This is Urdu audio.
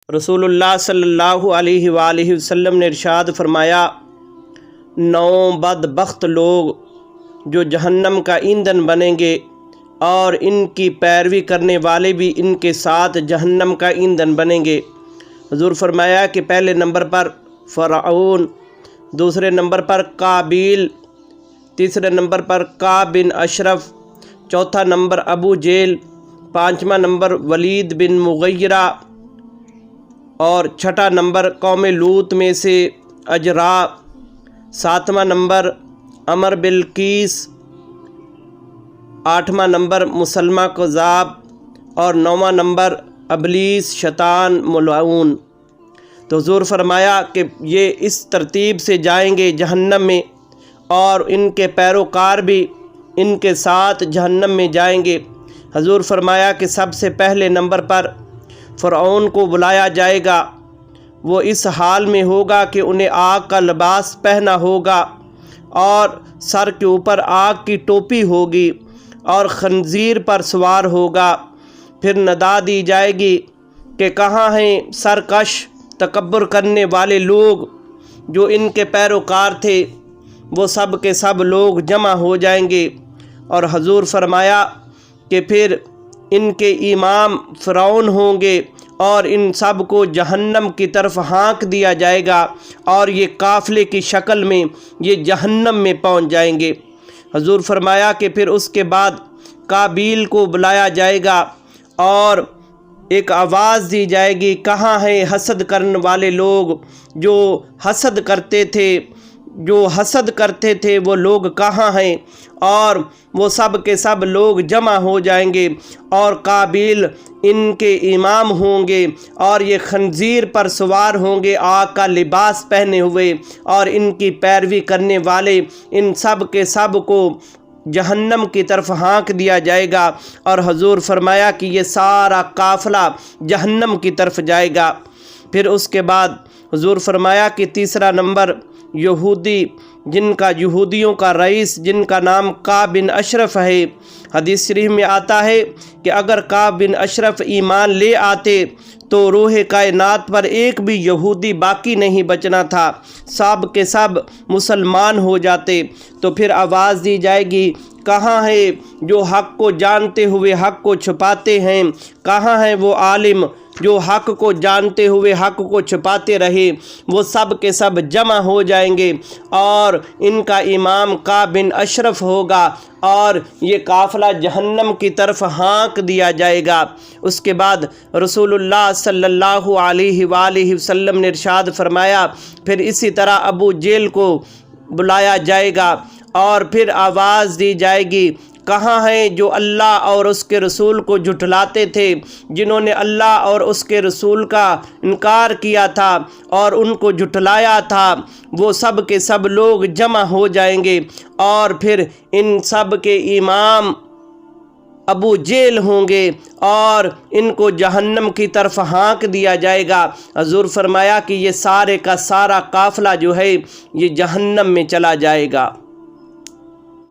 رسول اللہ صلی اللہ علیہ وآلہ وسلم نے ارشاد فرمایا، 9 بدبخت لوگ جو جہنم کا ایندھن بنیں گے اور ان کی پیروی کرنے والے بھی ان کے ساتھ جہنم کا ایندھن بنیں گے۔ حضور فرمایا کہ پہلے نمبر پر فرعون، دوسرے نمبر پر قابیل، تیسرے نمبر پر کعب بن اشرف، چوتھا نمبر ابو جہل، پانچواں نمبر ولید بن مغیرہ اور چھٹا نمبر قوم لوط میں سے اجرا، ساتواں نمبر عمر بلقیس، آٹھواں نمبر مسلمہ کذاب اور نوواں نمبر ابلیس شیطان ملعون۔ تو حضور فرمایا کہ یہ اس ترتیب سے جائیں گے جہنم میں اور ان کے پیروکار بھی ان کے ساتھ جہنم میں جائیں گے۔ حضور فرمایا کہ سب سے پہلے نمبر پر فرعون کو بلایا جائے گا۔ وہ اس حال میں ہوگا کہ انہیں آگ کا لباس پہنا ہوگا اور سر کے اوپر آگ کی ٹوپی ہوگی اور خنزیر پر سوار ہوگا۔ پھر ندا دی جائے گی کہ کہاں ہیں سرکش تکبر کرنے والے لوگ جو ان کے پیروکار تھے؟ وہ سب کے سب لوگ جمع ہو جائیں گے۔ اور حضور فرمایا کہ پھر ان کے امام فرعون ہوں گے اور ان سب کو جہنم کی طرف ہانک دیا جائے گا اور یہ قافلے کی شکل میں یہ جہنم میں پہنچ جائیں گے۔ حضور فرمایا کہ پھر اس کے بعد قابیل کو بلایا جائے گا اور ایک آواز دی جائے گی، کہاں ہیں حسد کرنے والے لوگ جو حسد کرتے تھے وہ لوگ کہاں ہیں؟ اور وہ سب کے سب لوگ جمع ہو جائیں گے اور قابیل ان کے امام ہوں گے اور یہ خنزیر پر سوار ہوں گے آگ کا لباس پہنے ہوئے، اور ان کی پیروی کرنے والے ان سب کے سب کو جہنم کی طرف ہانک دیا جائے گا۔ اور حضور فرمایا کہ یہ سارا قافلہ جہنم کی طرف جائے گا۔ پھر اس کے بعد حضور فرمایا کہ تیسرا نمبر یہودی، جن کا یہودیوں کا رئیس جن کا نام کعب بن اشرف ہے۔ حدیث شریف میں آتا ہے کہ اگر کعب بن اشرف ایمان لے آتے تو روح کائنات پر ایک بھی یہودی باقی نہیں بچنا تھا، سب کے سب مسلمان ہو جاتے۔ تو پھر آواز دی جائے گی، کہاں ہے جو حق کو جانتے ہوئے حق کو چھپاتے ہیں؟ کہاں ہے وہ عالم جو حق کو جانتے ہوئے حق کو چھپاتے رہے؟ وہ سب کے سب جمع ہو جائیں گے اور ان کا امام کعب بن اشرف ہوگا اور یہ قافلہ جہنم کی طرف ہانک دیا جائے گا۔ اس کے بعد رسول اللہ صلی اللہ علیہ وآلہ وسلم نے ارشاد فرمایا، پھر اسی طرح ابو جہل کو بلایا جائے گا اور پھر آواز دی جائے گی، کہاں ہیں جو اللہ اور اس کے رسول کو جھٹلاتے تھے، جنہوں نے اللہ اور اس کے رسول کا انکار کیا تھا اور ان کو جھٹلایا تھا؟ وہ سب کے سب لوگ جمع ہو جائیں گے اور پھر ان سب کے امام ابو جہل ہوں گے اور ان کو جہنم کی طرف ہانک دیا جائے گا۔ حضور فرمایا کہ یہ سارے کا سارا قافلہ جو ہے یہ جہنم میں چلا جائے گا۔